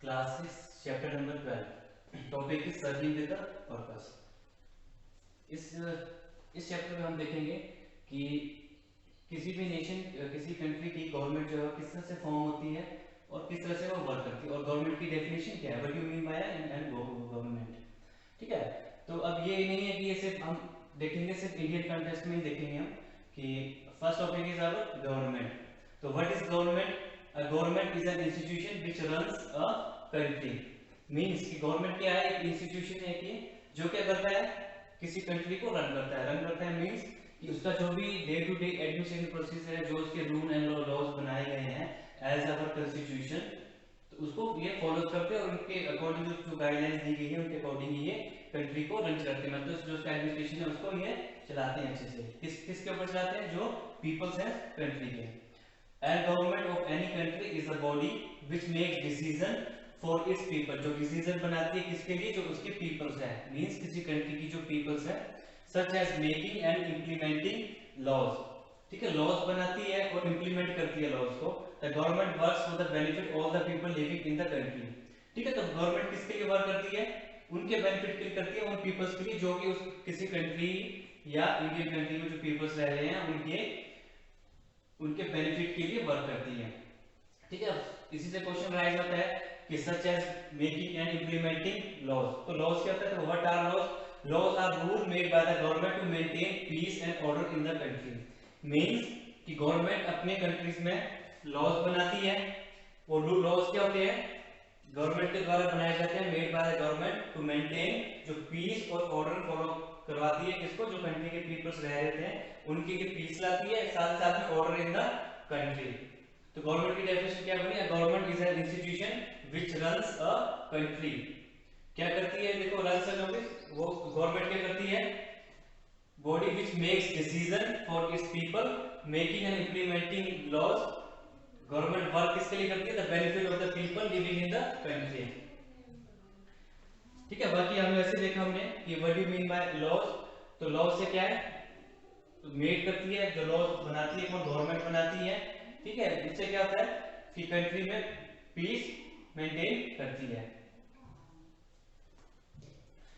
Class 6 chapter number 12 topic is serving the purpose. इस chapter में हम देखेंगे कि किसी भी नेशन किसी कंट्री की गवर्नमेंट जो है किस तरह से फॉर्म होती है और किस तरह से वो वर्क करती है और गवर्नमेंट की डेफिनेशन क्या है, what you mean by and government. ठीक है, तो अब ये नहीं है कि ये सिर्फ हम देखेंगे सिर्फ इंडियन कंटेक्स्ट में ही देखेंगे हम कि first topic is our government. तो what is government? A government is an institution which runs a country. Means कि गवर्नमेंट क्या है? एक इंस्टीट्यूशन है कि जो क्या करता है, किसी कंट्री को रन करता है। रन करता है मींस कि उसका जो भी day to day administration procedure है, जो उसके रूल एंड लॉज बनाए गए हैं एज अवर कॉन्स्टिट्यूशन, तो उसको ये फॉलो करते हैं और उनके अकॉर्डिंग जो गाइडलाइंस दी गई है उनके अकॉर्डिंग ये कंट्री को रन करते हैं। मतलब जो उसका एडमिनिस्ट्रेशन है उसको ये चलाते हैं अच्छे से। किसके ऊपर चलाते हैं? जो पीपल्स हैं कंट्री के। And government of any country is a body which makes decision for its people. जो डिसीजन बनाती है किसके लिए? जो उसके पीपल्स है। मींस किसी कंट्री की जो पीपल्स है, such as making and implementing laws. ठीक है, लॉज बनाती है और इंप्लीमेंट करती है लॉज को। The government works for the benefit of the people living in the country. ठीक है, तो गवर्नमेंट किसके लिए वर्क करती है? उनके बेनिफिट के लिए करती है, उन पीपल्स के लिए जो कि उस किसी कंट्री या इंडियन कंट्री में जो पीपल्स रह रहे हैं उनके बेनिफिट के लिए वर्क करती है। ठीक है, इसी से क्वेश्चन राइज होता है कि such as making and implementing laws. तो लॉज क्या होता है? तो what are laws? Laws are rule made by the government to maintain peace and order in the country. Means कि गवर्नमेंट अपने कंट्रीज में लॉज बनाती है। वो लॉज क्या होते हैं? गवर्नमेंट के द्वारा बनाए जाते हैं, made by the government to maintain, जो पीस और ऑर्डर फॉलो करवाती है किसको? जो कंट्री के पीपल्स रह रहे थे उनके लिए पीस लाती है, साथ साथ में ऑर्डर इन द कंट्री। तो गवर्नमेंट की डेफिनेशन क्या बनी? Government is an institution which runs a country. क्या करती है? देखो, रन्स अ कंट्री, वो गवर्नमेंट क्या करती है? Body which makes decision for its people making and implementing laws. Government work किसके लिए करती है? The benefit of the people living in the country. ठीक है, बाकी हमने ऐसे देखा हमने कि what do mean by laws. तो लॉज से क्या है? तो मेड करती है, जो लॉज बनाती है कौन? गवर्नमेंट बनाती है। ठीक है, इससे क्या होता है कि कंट्री में पीस मेंटेन करती है।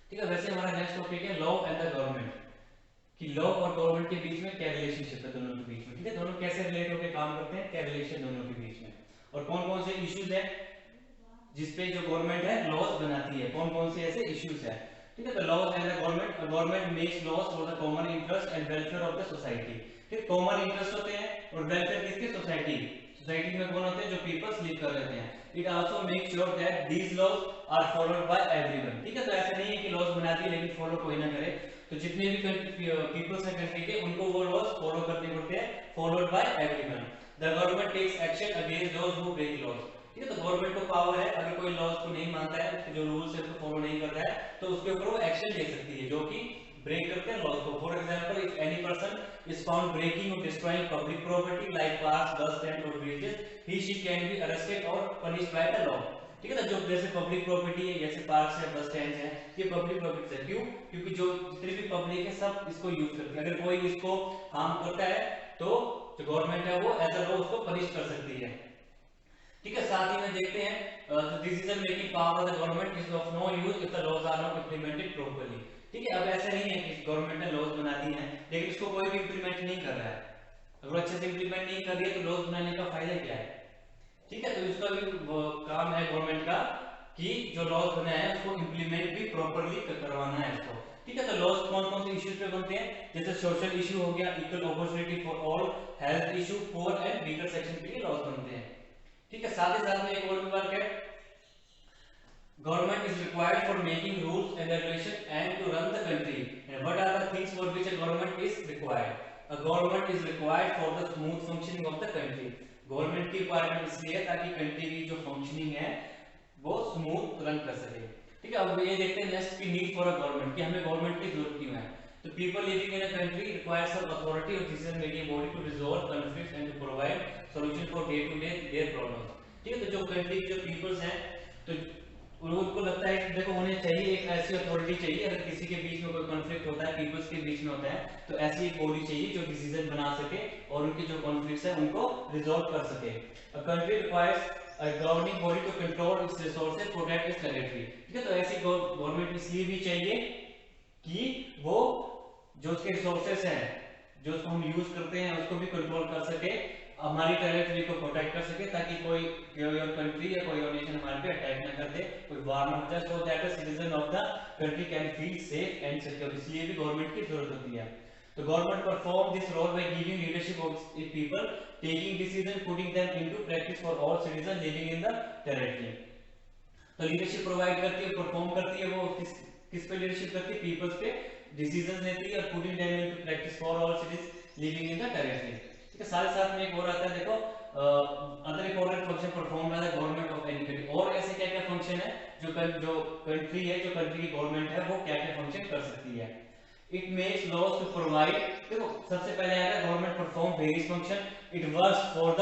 ठीक है, वैसे हमारा नेक्स्ट टॉपिक है लॉ एंड द गवर्नमेंट, कि लॉ और गवर्नमेंट के बीच में क्या रिलेशनशिप है दोनों के बीच में। ठीक है, दोनों कैसे रिलेट होकर काम करते हैं, क्या रिलेशन दोनों के बीच में, और कौन कौन से इश्यूज है जिसपे जो गवर्नमेंट है लॉज बनाती है, कौन कौन से ऐसे इश्यूज है। ठीक है, तो laws and the government, government makes laws for the common interest and welfare of the society. ठीक, कॉमन इंटरेस्ट होते हैं और वेलफेयर किसके? सोसाइटी। सोसाइटी में कौन होते हैं? जो पीपल्स लिव कर रहे हैं। It also make sure that these laws are followed by everyone. ठीक है, तो ऐसा नहीं है कि लॉज बनाती है लेकिन फॉलो कोई ना करे। तो जितने भी पीपल्स हैं कंट्री के, उनको वो लॉज फॉलो करने पड़ते हैं, followed by everyone. The government takes action against those who break laws. ठीक है, तो गवर्नमेंट को पावर है, अगर कोई लॉज को नहीं मानता है, उसके जो रूल्स है उसको फॉलो नहीं कर रहा है, तो उसके ऊपर वो एक्शन ले सकती है जो कि ब्रेक करते हैं लॉज को। For example, if any person is found breaking और destroying public property like parks, bus stand और bridges, he she can be arrested और पनिश्ड बाय द लॉ। ठीक है, तो जो जैसे पब्लिक प्रॉपर्टी है, जैसे पार्क्स है, बस स्टैंड है, ये पब्लिक प्रॉपर्टी है। क्यों? क्योंकि जो जितनी भी पब्लिक है सब इसको यूज करती है। अगर कोई इसको हार्म करता है तो जो गवर्नमेंट है वो एज अ लॉ उसको पनिश कर सकती है। ठीक है, साथ ही में देखते हैं decision making power of the government is of no use if the laws are not implemented properly. ठीक है, अब ऐसा नहीं है कि गवर्नमेंट ने लॉज बना दी है लेकिन इसको कोई भी इंप्लीमेंट नहीं कर रहा है। अगर अच्छे से इंप्लीमेंट नहीं कर रही है तो लॉज बनाने का फायदा क्या है? ठीक है, तो इसका भी काम है गवर्नमेंट का कि जो लॉज बनाया है उसको इंप्लीमेंट भी प्रॉपर्ली करवाना है इसको। ठीक है, तो लॉज कौन कौन से इश्यूज पे बनते हैं? जैसे सोशल इशू हो गया, equal opportunity for all, health issue, poor and weaker section के लिए लॉज बनते हैं। ठीक है, साथ ही साथ में एक और भी वर्क है, government is required for making rules and regulation and to run the country. And what are the things for which a government is required? A government is required for the smooth functioning of the country. Government की requirement इसलिए है ताकि country की जो functioning है वो smooth run कर सके। ठीक है, अब ये देखते हैं नेक्स्ट की नीड फॉर अ गवर्नमेंट, कि हमें गवर्नमेंट की जरूरत क्यों है। तो people living in a country requires some authority और decision making body to resolve conflicts and to provide solution for day to day their problems. ठीक है, तो जो कंट्री के जो पीपल्स हैं तो उनको लगता है कि देखो उन्हें चाहिए एक ऐसी अथॉरिटी चाहिए, अगर किसी के बीच में कोई कॉन्फ्लिक्ट होता है, पीपल्स के बीच में होता है, तो ऐसी एक बॉडी चाहिए जो डिसीजन बना सके और उनके जो कॉन्फ्लिक्ट्स है उनको रिजॉल्व कर सके। अ country requires a governing body to control its resources, protect its territory। ठीक है, तो ऐसी गवर्नमेंट इसलिए भी चाहिए कि वो जो उसके रिसोर्सेस हैं, जो उसको हम यूज करते हैं, उसको भी कंट्रोल कर सके, हमारी टेरिटरी को प्रोटेक्ट कर सके, ताकि कोई और कंट्री या कोई और नेशन हमारे पे अटैक ना कर दे, कोई वार ना हो जाए, so that the citizen of the country can feel safe and secure. इसलिए भी गवर्नमेंट की जरूरत होती है। तो government perform this role by giving leadership of people, taking decision, putting them into practice for all citizen living in the territory. तो leadership provide करती है, परफॉर्म करती है, वो किस पे लीडरशिप करती है? पीपल्स पे डिसीजंस लेती है और putting them into practice for all citizen living in the territory. ठीक है, साथ साथ में एक और आता है, देखो other important function perform by the government of any country. और ऐसे क्या क्या फंक्शन है जो कंट्री है, जो कंट्री की गवर्नमेंट है, वो क्या क्या फंक्शन कर सकती है? It makes laws to provide, देखो सबसे पहले आएगा government perform various function, it works for the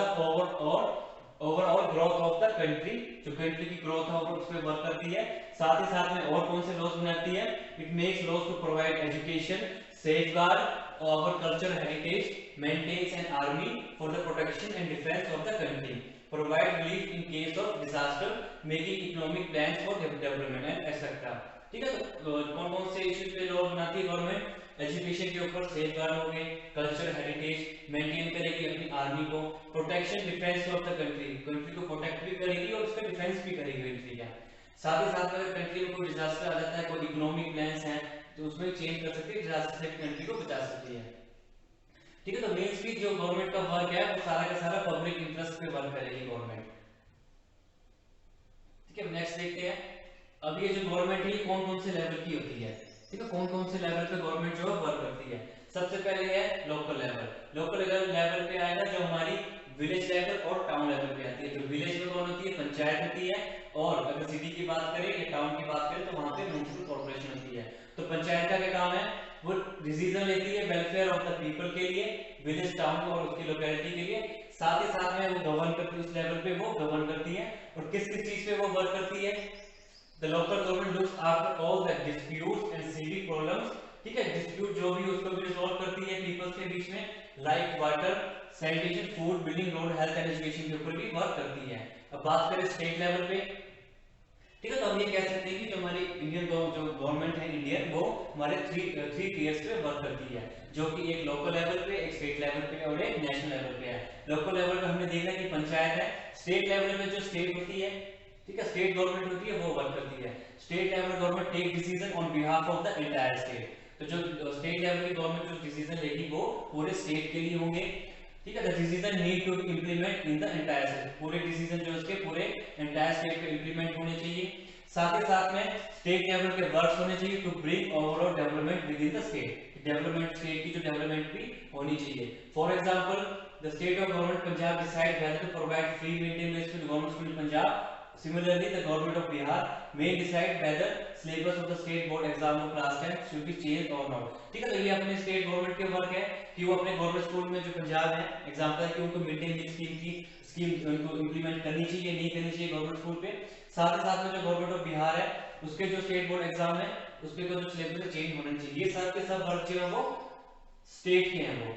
overall growth of the country, जो कंट्री की ग्रोथ है उस पर वर्क करती है। साथ ही साथ में और कौन से लॉज बनाती है? It makes laws to provide education, safeguard our cultural heritage, maintains an army for the protection and defense of the country, provide relief in case of disaster, making economic plans for development and etc। ठीक है, तो कौन कौन से issues पे law बनाती है government? Education के ऊपर सेफगार्ड हो गए, कल्चर हेरिटेज मेंटेन करेगी अपनी आर्मी को, protection defence of the country, country को प्रोटेक्ट भी करेगी और उसका डिफेंस भी करेगी कंट्री का। साथ ही साथ में अगर कंट्री में कोई डिजास्टर आ जाता है, कोई इकोनॉमिक प्लान्स हैं, तो उसमें चेंज कर सकती है, डिजास्टर से कंट्री को बचा सकती है। ठीक है, तो मेन स्पीच जो गवर्नमेंट का वर्क है वो सारा का सारा पब्लिक इंटरेस्ट पे वर्क करेगी गवर्नमेंट। ठीक है, नेक्स्ट देखते हैं। अब ये जो गवर्नमेंट है कौन कौन से लेवल की होती है? ठीक है, कौन कौन से लेवल पे गवर्नमेंट जो है वर्क करती है? सबसे पहले है लोकल लेवल। लोकल लेवल पे आएगा जो हमारी विलेज लेवल और टाउन लेवल पे आती है। तो विलेज में कौन होती है? पंचायत होती है। और अगर सिटी की बात करें या टाउन की बात करें तो वहां पे म्युनिसिपल कॉर्पोरेशन होती है। तो पंचायत का क्या काम है? वो डिसीजन लेती है वेलफेयर ऑफ द पीपल के लिए, विलेज टाउन और उसकी लोकेलिटी के लिए। साथ ही साथ में वो गवर्न करती है, उस लेवल पे वो गवर्न करती है। और किस किस चीज पे वो वर्क करती है? The local government looks after all the disputes and civic problems। ठीक है, डिस्प्यूट जो भी उसको भी रिजॉल्व करती है पीपल्स के बीच में, like water, sanitation, food, building, road, health and education के ऊपर भी वर्क करती है। अब बात करें स्टेट लेवल पे, ठीक है, तो हम ये कह सकते हैं कि जो हमारी इंडियन जो गवर्नमेंट है इंडियन, वो हमारे थ्री टीयर्स पे वर्क करती है, जो कि एक लोकल लेवल पे, एक स्टेट लेवल पे और एक नेशनल लेवल पे है। लोकल लेवल पे हमने देखा कि पंचायत है। स्टेट लेवल पे जो स्टेट होती है, ठीक है, स्टेट गवर्नमेंट होती है, वो वर्क करती है। State level government take decision on behalf of the entire state. तो जो स्टेट लेवल की गवर्नमेंट जो डिसीजन लेगी वो पूरे स्टेट के लिए होंगे। ठीक है, the decision need to be implement in the entire state. पूरे डिसीजन जो उसके पूरे एंटायर स्टेट पे इंप्लीमेंट होने चाहिए। साथ ही साथ में स्टेट लेवल के वर्क्स होने चाहिए to bring overall development within the state. Development state की जो डेवलपमेंट भी होनी चाहिए। For example, the state of government Punjab decide whether to provide free mid day meals to government school in Punjab. Similarly, the government of Bihar may decide whether syllabus of the state board exam of class 10 should be changed or not। ठीक है, तो ये अपने state government के work है कि वो अपने गवर्नमेंट स्कूल में जो पंजाब है एग्जांपल है कि उनको मिड डे मील स्कीम उनको इंप्लीमेंट करनी चाहिए, नहीं करनी चाहिए गवर्नमेंट स्कूल पे। साथ ही साथ में जो गवर्नमेंट ऑफ बिहार है उसके जो स्टेट बोर्ड एग्जाम है उसके जो सिलेबस चेंज होना चाहिए। ये सब के सब वर्क जो है वो स्टेट के हैं वो।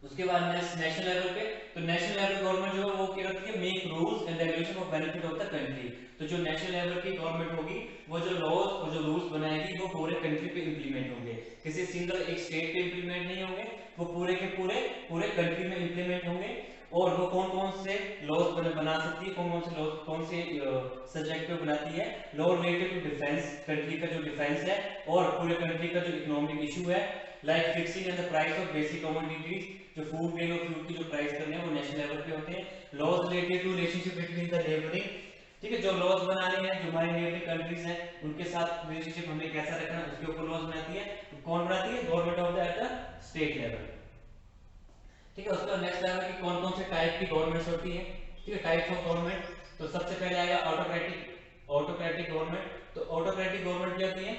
उसके बाद नेशनल लेवल पे, तो नेशनल लेवल गवर्नमेंट जो है वो क्या करती है? Make rules and regulation for benefit of the country. तो जो नेशनल लेवल की गवर्नमेंट होगी वो जो लॉज और जो रूल्स बनाएगी वो पूरे कंट्री पे इंप्लीमेंट होंगे, किसी सिंगल एक स्टेट पे इंप्लीमेंट नहीं होंगे, वो पूरे के पूरे कंट्री में इंप्लीमेंट होंगे। और वो कौन कौन से लॉज बना सकती है, कौन कौन से लॉज कौन से सब्जेक्ट पे बनाती है? Law related to defence, country का जो डिफेंस है और पूरे कंट्री का जो इकोनॉमिक इशू है, like fixing and the price of basic commodities, जो फूड ग्रेन और फ्रूट की जो प्राइस करने हैं वो नेशनल लेवल पे होते हैं। Laws related to relationship between the neighbouring, ठीक है, जो लॉज बनाने हैं जो हमारे नेबरिंग कंट्रीज हैं उनके साथ रिलेशनशिप हमें कैसा रखना है उसके ऊपर लॉज बनाती है। तो कौन बनाती है? Government of the at the state level. ठीक है, उसके बाद नेक्स्ट लेवल की कौन कौन से टाइप की गवर्नमेंट्स होती है? ठीक है, टाइप्स ऑफ गवर्नमेंट। तो सबसे पहले आएगा ऑटोक्रेटिक गवर्नमेंट। तो ऑटोक्रेटिक गवर्नमेंट क्या होती है?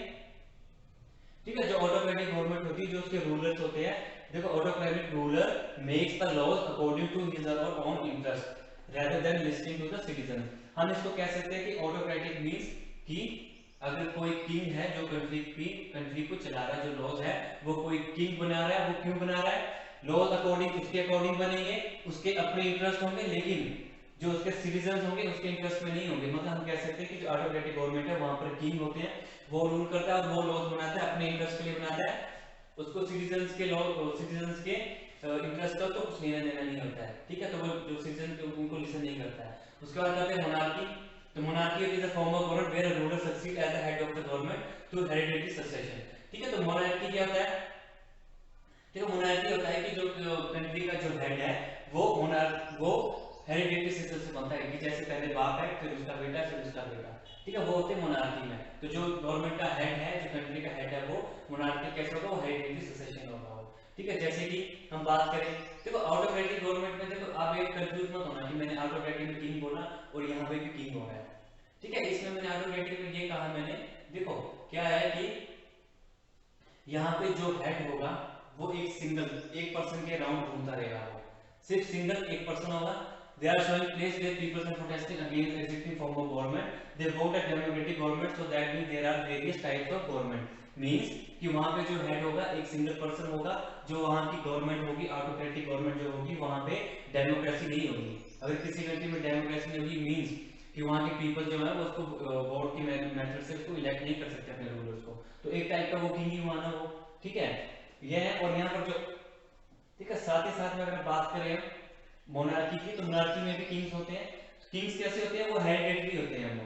ठीक है, जो ऑटोक्रेटिक गवर्नमेंट होती है जो उसके रूलर्स होते हैं, देखो autocratic ruler makes the laws according to his और own interest rather than listening to the citizen. हम इसको कह सकते हैं कि ऑटोक्रेटिक मींस कि अगर कोई किंग है जो कंट्री को चला रहा है, जो लॉज है वो कोई किंग बना रहा है, वो क्यों बना रहा है? लॉज अकॉर्डिंग उसके अकॉर्डिंग बनेंगे, उसके अपने इंटरेस्ट होंगे, लेकिन जो उसके सिटीजन होंगे उसके इंटरेस्ट में नहीं होंगे। मतलब हम कह सकते हैं कि जो ऑटोक्रेटिक गवर्नमेंट है वहां पर किंग होते हैं, वो रूल करता है और वो लॉज बनाता है, अपने इंटरेस्ट के लिए बनाता है, उसको सिटीजन्स के लॉ, सिटीजन्स के इंटरेस्ट का तो कुछ लेना देना नहीं होता है, ठीक है। तो वो जो सिटीजन उनको लिसन नहीं करता है। उसके बाद कहते हैं मोनार्की। तो monarchy is a form of government where a ruler succeed as the head of the government through hereditary succession, ठीक है। तो मोनार्की क्या होता है, देखो मोनार्की होता है कि जो कंट्री का जो हेड है वो हेरिडिटरी सिस्टम से बनता है कि जैसे पहले बाप है, फिर उसका बेटा, फिर उसका बेटा, ठीक है। वो होते हैं मोनार्की में। तो जो गवर्नमेंट का हेड है, जो कंट्री का हेड है, वो मोनार्की कैसे होगा, वो हेरिडिटरी सक्सेशन होगा वो, ठीक है। जैसे कि हम बात करें, देखो ऑटोक्रेटिक गवर्नमेंट में, देखो आप एक कंफ्यूज मत होना कि मैंने ऑटोक्रेटिक में किंग बोला और यहाँ पे भी किंग हो गया, ठीक है। इसमें मैंने ऑटोक्रेटिक में ये कहा मैंने, देखो क्या है कि यहाँ पे जो हेड होगा वो एक सिंगल, एक पर्सन के राउंड घूमता रहेगा, वो सिर्फ सिंगल एक पर्सन होगा। They are showing place where people are protesting against existing form of government. They vote a democratic government, so that means there are various types of government. Means कि वहाँ पे जो हेड होगा एक single person होगा, जो वहाँ की गवर्नमेंट होगी, ऑटोक्रेटिक गवर्नमेंट जो होगी, वहाँ पे डेमोक्रेसी नहीं होगी। अगर किसी कंट्री में डेमोक्रेसी नहीं होगी मीन्स कि वहाँ के पीपल जो है वो उसको वोट की मेथड से उसको इलेक्ट नहीं कर सकते अपने रूलर्स को, तो एक टाइप का वो किंग ही हुआ ना वो, ठीक है। ये है। और यहाँ पर जो, ठीक है, साथ ही साथ में अगर बात करें मोनार्की की, तो मोनार्की में भी किंग्स होते हैं। किंग्स कैसे होते हैं, वो हेरिडेटरी होते हैं वो,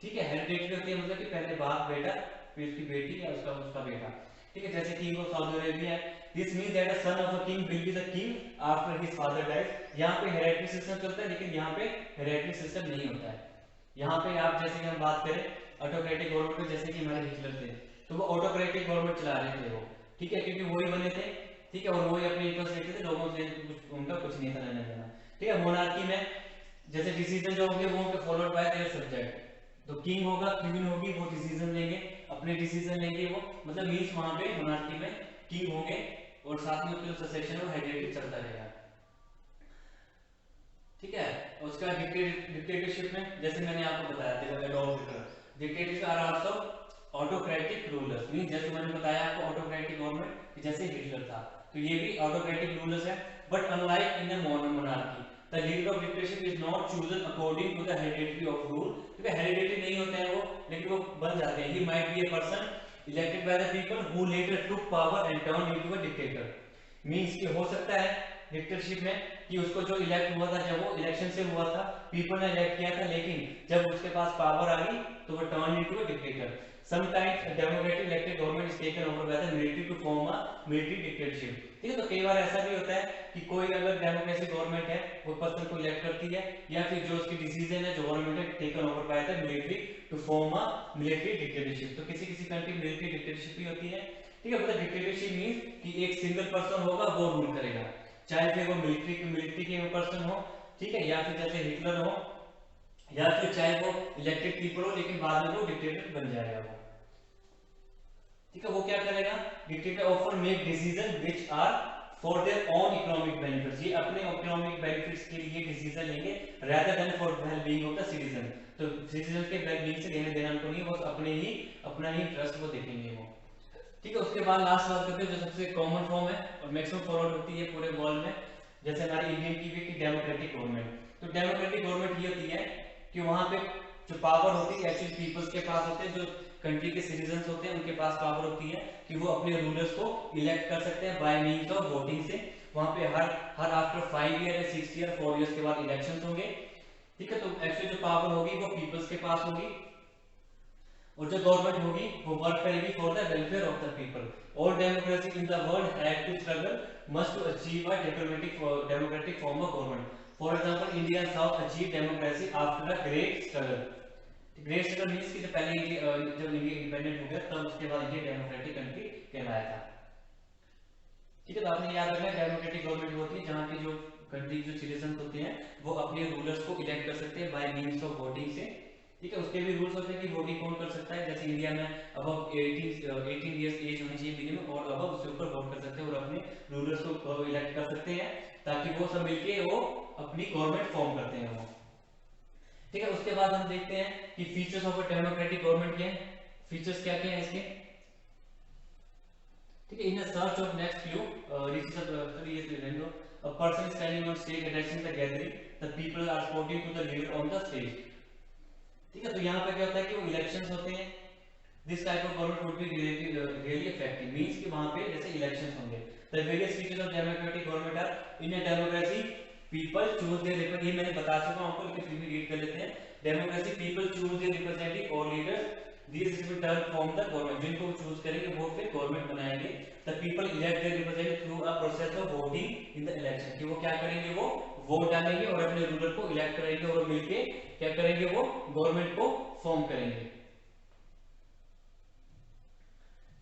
ठीक है। हेरिडेटरी होते हैं मतलब कि पहले बाप बेटा, फिर उसकी बेटी या उसका उसका बेटा, ठीक है। जैसे किंग ऑफ सऊदी अरेबिया है, this means that a son of a king will be the king after his father dies. यहाँ पे हेरिडेटरी सिस्टम चलता है, लेकिन यहाँ पे हेरिडेटरी सिस्टम नहीं होता है। यहाँ पे आप जैसे कि हम बात करें ऑटोक्रेटिक गवर्नमेंट में, जैसे कि हमारे हिटलर थे, तो वो ऑटोक्रेटिक गवर्नमेंट चला रहे थे वो, ठीक है, क्योंकि वही बने थे, ठीक है, और वही अपने इंटरेस्ट देखते थे, लोगों से कुछ उनका कुछ नहीं था लेना देना, ठीक है। मोनार्की में जैसे डिसीजन जो होंगे वो उनके फॉलोड बाय देयर सब्जेक्ट, तो किंग होगा, क्वीन होगी, वो डिसीजन लेंगे, अपने डिसीजन लेंगे वो, मतलब मींस वहां पे मोनार्की में किंग होंगे और साथ में उसका सक्सेशन और हेरिडिटी चलता रहेगा, ठीक है। और उसका डिक्टेटरशिप में जैसे मैंने आपको बताया था Adolf Hitler, dictatorship are also autocratic rulers, means जैसे मैंने बताया आपको ऑटोक्रेटिक गवर्नमेंट जैसे हिटलर था, तो ये भी ऑटोक्रेटिक रूलर्स है। But unlike in a monarchy the leader of dictatorship is not chosen according to the heredity of rule, क्योंकि हेरिडिटी नहीं होते हैं वो, लेकिन वो बन जाते हैं। He might be a person elected by the people who later took power and turn into a dictator, means कि हो सकता है डिक्टेटरशिप में कि उसको जो इलेक्ट हुआ था, जब वो इलेक्शन से हुआ था, पीपल ने इलेक्ट किया था, लेकिन जब उसके पास पावर आ गई तो वो turn into a dictator. Sometimes a democratic elected government is taken over by the military to form a military dictatorship, ठीक है। तो कई बार ऐसा भी होता है कि कोई अगर डेमोक्रेसी गवर्नमेंट है, वो पर्सन को इलेक्ट करती है, या फिर जो उसकी डिसीजन है जो गवर्नमेंट है taken over by the military to form a military dictatorship. तो किसी किसी कंट्री में मिलिट्री डिक्टेटरशिप भी होती है, ठीक है। मतलब डिक्टेटरशिप मींस कि एक सिंगल पर्सन होगा वो रूल करेगा, चाहे फिर वो मिलिट्री के पर्सन हो, ठीक है, या फिर जैसे हिटलर हो, या फिर चाहे वो इलेक्टेड पीपल हो, लेकिन बाद में वो डिक्टेटर बन जाएगा वो, ठीक है। वो क्या करेगा, dictator offer make decision which are for their own economic benefits, ये अपने इकोनॉमिक बेनिफिट्स के लिए डिसीजन लेंगे rather than for well being of the citizen. तो सिटीजन के वेल बीइंग से लेना देना उनको नहीं, बस अपना ही इंटरेस्ट वो देखेंगे वो, ठीक है। उसके बाद लास्ट बात करते हैं जो सबसे कॉमन फॉर्म है और मैक्सिमम फॉलोड होती है पूरे वर्ल्ड में, जैसे हमारी इंडियन की भी डेमोक्रेटिक गवर्नमेंट। तो डेमोक्रेटिक गवर्नमेंट ये होती है कि वहां पे जो पावर होती है एक्चुअली पीपल्स के पास होते हैं, जो कंट्री के सिटीजन होते हैं उनके पास पावर होती है कि वो अपने रूलर्स को इलेक्ट कर सकते हैं बाय मीन्स ऑफ वोटिंग से। वहां पे हर आफ्टर 5 ईयर या 6 ईयर 4 ईयर्स के बाद इलेक्शन होंगे, ठीक है। तो एक्चुअली जो पावर होगी वो पीपल्स के पास होगी, और जो गवर्नमेंट होगी वो वर्क करेगी for the welfare of the people. All democracy in the world have to struggle must to achieve a democratic form of government. For example India and south achieve democracy after a great struggle. Great struggle means कि जब पहले जब India independent हो गया तब उसके बाद India democratic country कहलाया था, ठीक है। तो आपने याद रखना डेमोक्रेटिक गवर्नमेंट होती है जहाँ की जो कंट्री जो सिटीजन होते हैं वो अपने रूलर्स को इलेक्ट कर सकते हैं बाय मींस ऑफ वोटिंग से, ठीक है। उसके भी रूल्स होते हैं कि वोटिंग कौन कर सकता है, जैसे इंडिया में अब 18 इयर्स एज होनी चाहिए मिनिमम, और अब उसके ऊपर वोट कर सकते हैं और अपने रूलर्स को इलेक्ट कर सकते हैं, ताकि वो सब मिलके वो अपनी गवर्नमेंट फॉर्म करते हैं वो, ठीक है। उसके बाद हम देखते हैं कि features of a democratic government क्या है, फीचर्स क्या क्या है इसके, ठीक है। In search of next few ये रहने दो, a person standing on stage addressing the gathering, the people are shouting to the leader on the stage. ठीक है, तो यहाँ पे क्या होता है कि वो इलेक्शंस होते हैं, this type of government would be really effective, means कि वहां पे जैसे इलेक्शंस होंगे, the various features of democratic government are in a democracy people choose their representative, ये मैंने बता चुका हूं आपको, लेकिन फिर भी रीड कर लेते हैं, democracy people choose their representative और leaders, this is turn from the government, जिनको वो चूज करेंगे वो फिर गवर्नमेंट बनाएंगे, the people elect their representative through a process of voting in the election, कि वो क्या करेंगे, वो वोट डालेंगे और अपने रूलर को इलेक्ट करेंगे और मिलके क्या करेंगे, वो गवर्नमेंट को फॉर्म करेंगे।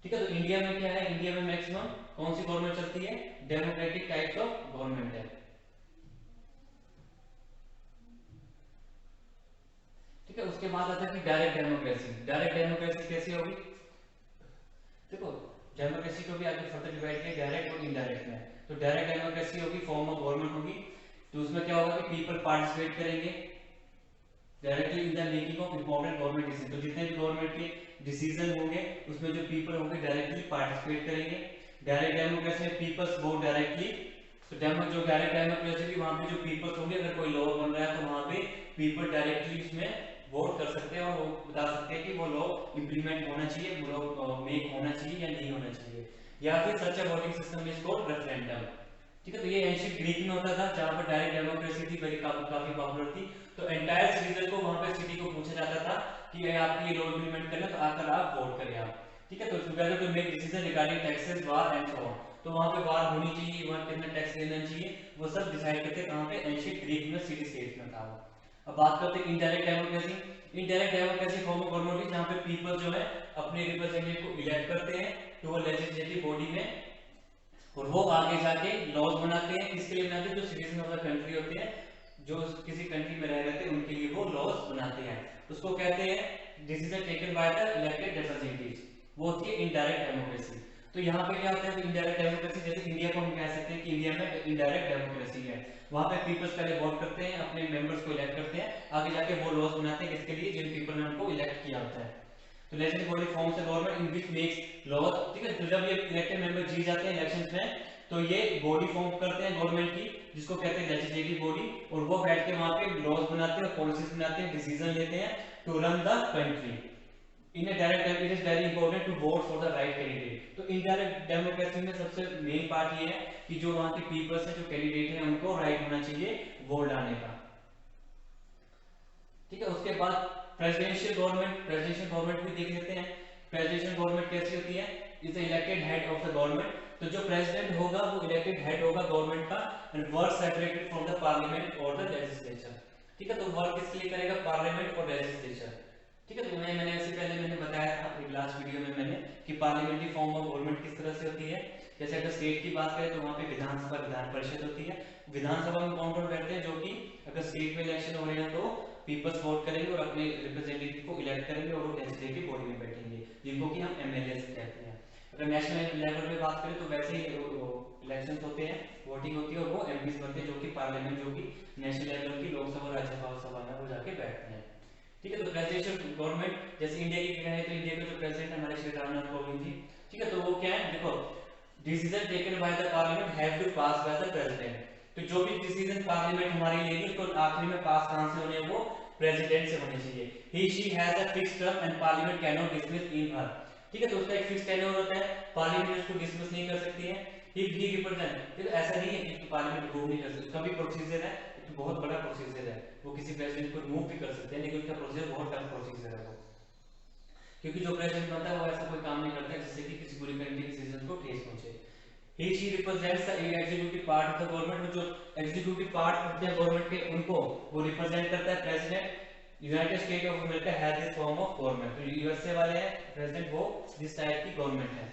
ठीक है, तो इंडिया में क्या है, इंडिया में मैक्सिमम कौन सी गवर्नमेंट चलती है, डेमोक्रेटिक टाइप्स ऑफ गवर्नमेंट है। ठीक है, उसके बाद आता है कि डायरेक्ट डेमोक्रेसी, डायरेक्ट डेमोक्रेसी कैसी होगी, देखो डेमोक्रेसी को भी आगे फर्दर डिवाइड किया डायरेक्ट और इनडायरेक्ट में, तो डायरेक्ट डेमोक्रेसी होगी, फॉर्म ऑफ गवर्नमेंट होगी, तो उसमें क्या होगा कि पीपल पार्टिसिपेट करेंगे directly in the making of important government decision, तो जितने भी गवर्नमेंट के डिसीजन होंगे उसमें जो पीपल होंगे डायरेक्टली पार्टिसिपेट करेंगे। डायरेक्ट डेमोक्रेसी में पीपल्स वोट डायरेक्टली, तो जो डायरेक्ट डेमोक्रेसी की वहां पे जो पीपल्स होंगे, अगर कोई लॉ बन रहा है तो वहां पे पीपल डायरेक्टली उसमें वोट कर सकते हैं और वो बता सकते हैं कि वो लॉ इंप्लीमेंट होना चाहिए, वो लॉ मेक होना चाहिए या नहीं होना चाहिए, या फिर such a voting system is called referendum. ठीक है, तो ये एंशिएंट ग्रीक में होता था जहां पर डायरेक्ट डेमोक्रेसी थी, काफी पॉपुलर थी, तो एंटायर सिटीजन को वहां पे सिटी को पूछा जाता था कि अगर आपको ये लॉ इंप्लीमेंट करना तो आकर आप वोट करें आप। ठीक है, तो together to make decision regarding taxes, war and so on, तो वहां पे वार होनी चाहिए, वहां कितना टैक्स देना चाहिए, वो सब डिसाइड करते कहां पे, एंशिएंट ग्रीक में सिटी स्टेट में था। अब बात करते हैं indirect democracy. Indirect democracy form of government जहां पे पीपल जो है अपने रिप्रेजेंटेटिव को इलेक्ट करते हैं टू अ लेजिस्लेटिव बॉडी में, और वो आगे जाके लॉज बनाते हैं, किसके लिए बनाते हैं, जो सिटीजन ऑफ द कंट्री होते हैं, जो किसी कंट्री में रह रहे थे उनके लिए वो लॉज बनाते हैं, उसको कहते हैं decision taken by the elected representatives, वो होती है इनडायरेक्ट डेमोक्रेसी। तो यहाँ पे क्या होता है, इनडायरेक्ट डेमोक्रेसी जैसे इंडिया को हम कह सकते हैं कि इंडिया में इनडायरेक्ट डेमोक्रेसी है, वहां पे पीपल्स पहले वोट करते हैं, अपने मेंबर्स को इलेक्ट करते हैं, आगे जाके वो लॉज बनाते हैं, किसके लिए, जिन पीपल ने उनको इलेक्ट किया होता है। तो legislative body forms a government in which makes laws. ठीक है, तो जब ये इलेक्टेड मेंबर जीत जाते हैं इलेक्शंस में, तो ये बॉडी फॉर्म करते हैं गवर्नमेंट की, जिसको कहते हैं लेजिस्लेटिव बॉडी, और वो बैठ के वहां पे लॉज बनाते हैं, पॉलिसीज बनाते हैं, डिसीजन लेते हैं to run the country. In a direct it is very important to vote for the right candidate. तो इनडायरेक्ट डेमोक्रेसी में सबसे मेन पार्ट ये है कि जो वहां के पीपल्स हैं, जो कैंडिडेट हैं, उनको राइट होना चाहिए वोट डालने का। ठीक है, उसके बाद प्रेसिडेंशियल गवर्नमेंट, प्रेसिडेंशियल गवर्नमेंट भी देख लेते हैं। प्रेसिडेंशियल गवर्नमेंट कैसी होती है, is the elected head of the government, तो जो प्रेसिडेंट होगा वो इलेक्टेड हेड होगा गवर्नमेंट का, and work separated from the parliament और द लेजिस्लेचर। ठीक है, तो वर्क किसके लिए करेगा, पार्लियामेंट और लेजिस्लेचर। ठीक है, तो मैंने इससे पहले मैंने बताया था अपनी लास्ट वीडियो में मैंने कि पार्लियामेंट्री फॉर्म ऑफ गवर्नमेंट किस तरह से होती है। जैसे अगर स्टेट की बात करें तो वहां पे विधानसभा, विधान परिषद होती है, विधानसभा में कौन कौन बैठते हैं, जो कि अगर स्टेट में इलेक्शन हो रहे हैं तो पीपल्स वोट करेंगे और अपने रिप्रेजेंटेटिव को इलेक्ट करेंगे और वो लेजिस्लेटिव बॉडी में बैठेंगे, जिनको कि हम एमएलए कहते हैं। अगर नेशनल लेवल पे बात करें तो वैसे ही इलेक्शंस होते हैं, वोटिंग होती है और वो एमपीज बनते हैं, जो कि पार्लियामेंट, जो कि नेशनल लेवल की लोकसभा और राज्यसभा में वो जाके बैठते हैं। ठीक है, तो प्रेसिडेंशियल गवर्नमेंट जैसे इंडिया की क्या है, तो इंडिया के जो प्रेसिडेंट हमारे श्री रामनाथ कोविंद जी, ठीक है, तो वो क्या है, देखो decision taken by the parliament have to pass by the president, तो जो भी डिसीजन पार्लियामेंट हमारी लेगी उसको आखिरी में पास कहां से होने, वो प्रेसिडेंट से होने चाहिए। He she has a fixed term and parliament can not dismiss in her. ठीक है, तो उसका एक फिक्स टेन्योर होता है, पार्लियामेंट उसको डिसमिस नहीं कर सकती है। इफ ही रिप्रेजेंट, फिर ऐसा नहीं है कि पार्लियामेंट रिमूव नहीं कर सकती, उसका भी प्रोसीजर है, एक बहुत बड़ा प्रोसीजर है, वो किसी प्रेसिडेंट को रिमूव भी कर सकते हैं, लेकिन उसका प्रोसीजर बहुत टफ प्रोसीजर है वो, क्योंकि जो प्रेसिडेंट बनता है वो ऐसा कोई काम नहीं करता है जिससे कि किसी पूरी कंट्री के सिटीजन को ठेस पहुंचे। He she represents the executive part of the government, जो एग्जीक्यूटिव पार्ट होते हैं गवर्नमेंट के उनको वो रिप्रेजेंट करता है president. United State of America has this form of government, तो यूएसए वाले हैं प्रेसिडेंट, वो दिस टाइप की गवर्नमेंट है।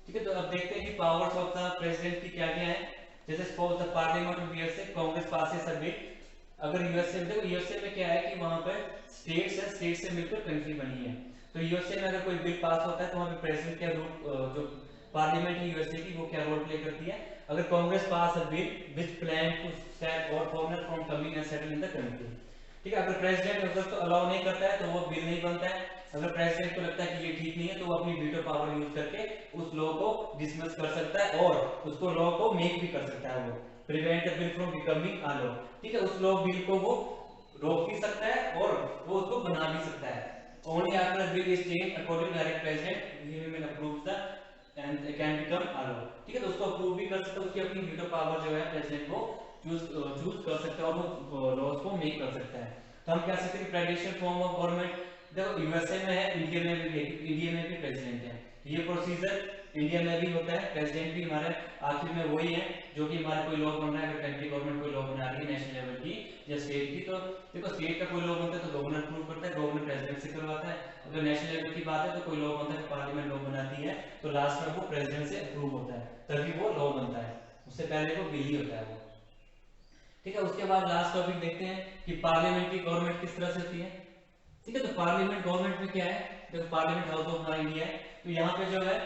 ठीक है, तो अब देखते हैं कि पावर्स ऑफ द प्रेसिडेंट की क्या क्या है। जैसे suppose the parliament of USA, Congress passes a bill. अगर यूएसए में, देखो यूएसए में क्या है कि वहां पर स्टेट्स है, स्टेट से मिलकर कंट्री बनी है, तो यूएसए में अगर कोई बिल पास होता है तो वहां पे प्रेसिडेंट क्या रोल, जो पार्लियामेंट है यूएसए की, वो क्या रोल प्ले करती है। अगर Congress pass a bill which plan to stop और foreigner from coming and settle in the country. ठीक है, अगर प्रेसिडेंट अगर तो अलाउ नहीं करता है तो वो बिल नहीं बनता है। अगर प्रेसिडेंट को लगता है कि ये ठीक नहीं है तो वो अपनी वीटो पावर यूज करके उस लॉ को डिसमिस कर सकता है और उसको लॉ को मेक भी कर सकता है, वो prevent the bill from becoming a law. ठीक है, उस लॉ बिल को वो रोक भी सकता है और वो उसको बना भी सकता है। Only after the bill is changed according to direct president he will approve the and can become a law. ठीक है, तो उसको अप्रूव भी कर सकता है, उसकी अपनी वीटो पावर जो है प्रेसिडेंट को चूज कर सकता है और वो लॉज को मेक कर सकता है। तो हम कह सकते हैं कि ट्रेडिशनल फॉर्म ऑफ गवर्नमेंट देखो यूएसए में है, इंडिया में भी प्रेसिडेंट है। ये प्रोसीजर इंडिया में भी होता है, प्रेसिडेंट भी हमारे आखिर में वही है जो कि हमारा कोई लॉ बन रहा है। अगर कंट्री गवर्नमेंट कोई लॉ बना रही है नेशनल लेवल की या स्टेट की, तो देखो स्टेट का कोई लॉ बनता है तो गवर्नर अप्रूव करता है, गवर्नर प्रेसिडेंट से करवाता है। अगर नेशनल लेवल की बात है तो कोई लॉ बनता है, पार्लियामेंट लॉ बनाती है तो लास्ट में वो प्रेसिडेंट से अप्रूव होता है, तभी वो लॉ बनता है, उससे पहले वो बिल ही होता है वो। ठीक है, उसके बाद लास्ट टॉपिक देखते हैं कि पार्लियामेंट्री गवर्नमेंट किस तरह से होती है। ठीक है, तो पार्लियामेंट गवर्नमेंट में क्या है, देखो पार्लियामेंट हाउस ऑफ हमारा इंडिया है, तो यहाँ पे जो है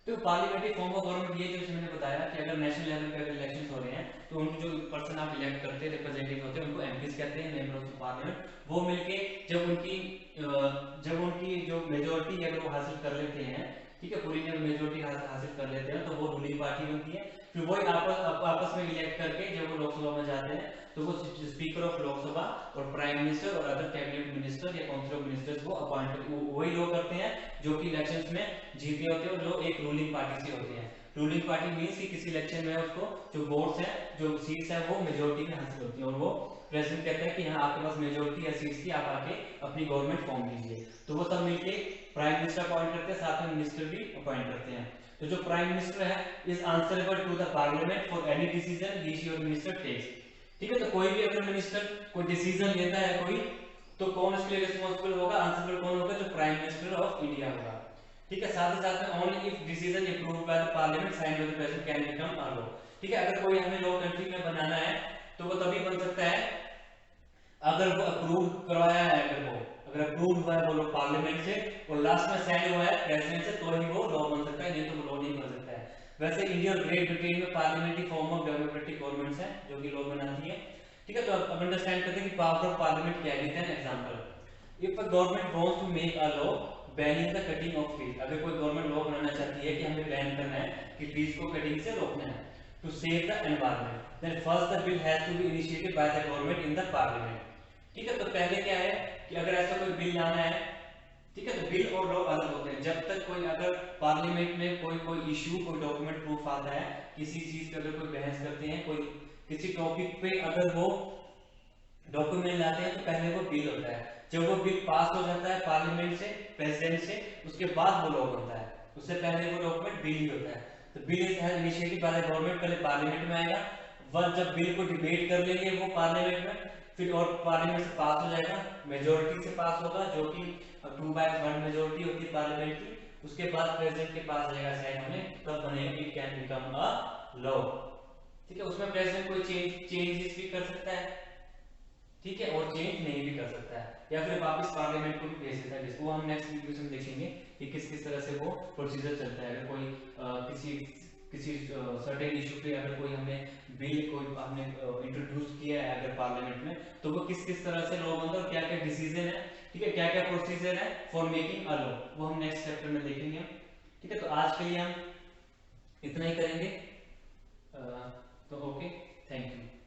तो पार्लियामेंट्री फॉर्म ऑफ गवर्नमेंट ये जो मैंने बताया कि अगर नेशनल लेवल पे अगर इलेक्शन हो रहे हैं तो उनको जो पर्सन आप इलेक्ट करते हैं रिप्रेजेंटेटिव होते हैं उनको एमपीज कहते हैं, मेंबर ऑफ पार्लियामेंट। वो मिलके जब उनकी जो मेजोरिटी अगर वो हासिल कर लेते हैं, ठीक है, पूरी जब मेजोरिटी हासिल कर लेते हैं तो वो रूलिंग पार्टी बनती है। फिर वही आपस में इलेक्ट करके जब वो लोकसभा में जाते हैं तो वो स्पीकर ऑफ लोकसभा और प्राइम मिनिस्टर और अदर कैबिनेट मिनिस्टर या काउंसिल ऑफ मिनिस्टर्स वो अपॉइंट वही लोग करते हैं जो कि इलेक्शंस में जीते होते हैं और जो एक रूलिंग पार्टी से होते हैं। रूलिंग पार्टी मींस कि किसी इलेक्शन में उसको जो वोट्स हैं जो सीट्स हैं वो मेजोरिटी में हासिल होती है और वो प्रेसिडेंट कहता है कि हाँ आपके पास मेजोरिटी या सीट्स की, आप आके अपनी गवर्नमेंट फॉर्म कीजिए। तो वो सब मिलके प्राइम मिनिस्टर अपॉइंट करते हैं, साथ में मिनिस्टर भी अपॉइंट करते हैं। तो जो प्राइम मिनिस्टर है is answerable to the parliament for any decision he और मिनिस्टर टेक्स। ठीक है, तो कोई भी अगर मिनिस्टर कोई डिसीजन लेता है कोई, तो कौन उसके लिए रिस्पॉन्सिबल होगा, आंसरेबल कौन होगा, जो प्राइम मिनिस्टर ऑफ इंडिया होगा। ठीक है, साथ ही साथ में only if decision approved by the parliament signed by the president can become a law. ठीक है, अगर कोई हमें लॉ कंट्री में बनाना है तो वो तभी बन सकता है अगर वो अप्रूव करवाया है, अगर अप्रूव हुआ है वो लोग पार्लियामेंट से और लास्ट में साइन हुआ है प्रेसिडेंट से, तो ही वो लॉ बन सकता है, नहीं तो वो लॉ नहीं बन सकता है। वैसे इंडिया और ग्रेट ब्रिटेन में parliamentary form of democratic governments है जो कि लॉ बनाती है। ठीक है, तो अब अंडरस्टैंड करते हैं कि पावर ऑफ पार्लियामेंट क्या है। An example, if a government wants to make a law banning the cutting of trees, अगर कोई गवर्नमेंट लॉ बनाना चाहती है कि हमें बैन करना है कि ट्रीज को कटिंग से रोकना है to save the environment, then first the bill has to be initiated by the government in the parliament. ठीक है, तो पहले क्या है कि अगर ऐसा कोई बिल लाना है, ठीक है, तो बिल और लॉ अलग होते हैं। जब तक कोई अगर पार्लियामेंट में कोई इशू कोई डॉक्यूमेंट प्रूफ आता है, किसी चीज पे अगर कोई बहस करते हैं, कोई किसी टॉपिक पे अगर वो डॉक्यूमेंट लाते हैं तो पहले वो बिल होता है। जब वो बिल पास हो जाता है पार्लियामेंट से प्रेसिडेंट से, उसके बाद वो लॉ बनता है, उससे पहले वो डॉक्यूमेंट बिल ही होता है। तो bill is initiated by the government, पहले पार्लियामेंट में आएगा, वह जब बिल को डिबेट कर लेंगे वो पार्लियामेंट में, फिर और पार्लियामेंट से पास हो जाएगा, मेजोरिटी से पास होगा जो कि 2/1 मेजोरिटी होती है पार्लियामेंट की, उसके बाद प्रेसिडेंट के पास जाएगा साइन होने, तब बनेगा it can become a law. ठीक है, उसमें प्रेसिडेंट कोई चेंजेस भी कर सकता है, ठीक है, और चेंज नहीं भी कर सकता है, या फिर वापस पार्लियामेंट को भी भेज देता है, जिसको हम नेक्स्ट वीडियो में देखेंगे कि किस किस तरह से वो प्रोसीजर चलता है। अगर कोई किसी किसी सर्टेन इशू पे अगर कोई हमने बिल कोई हमने इंट्रोड्यूस किया है अगर पार्लियामेंट में, तो वो किस किस तरह से लॉ बनता है और क्या क्या डिसीजन है, ठीक है, क्या क्या प्रोसीजर है फॉर मेकिंग अ लॉ, वो हम नेक्स्ट चैप्टर में देखेंगे। ठीक है, तो आज के लिए हम इतना ही करेंगे। तो ओके, थैंक यू।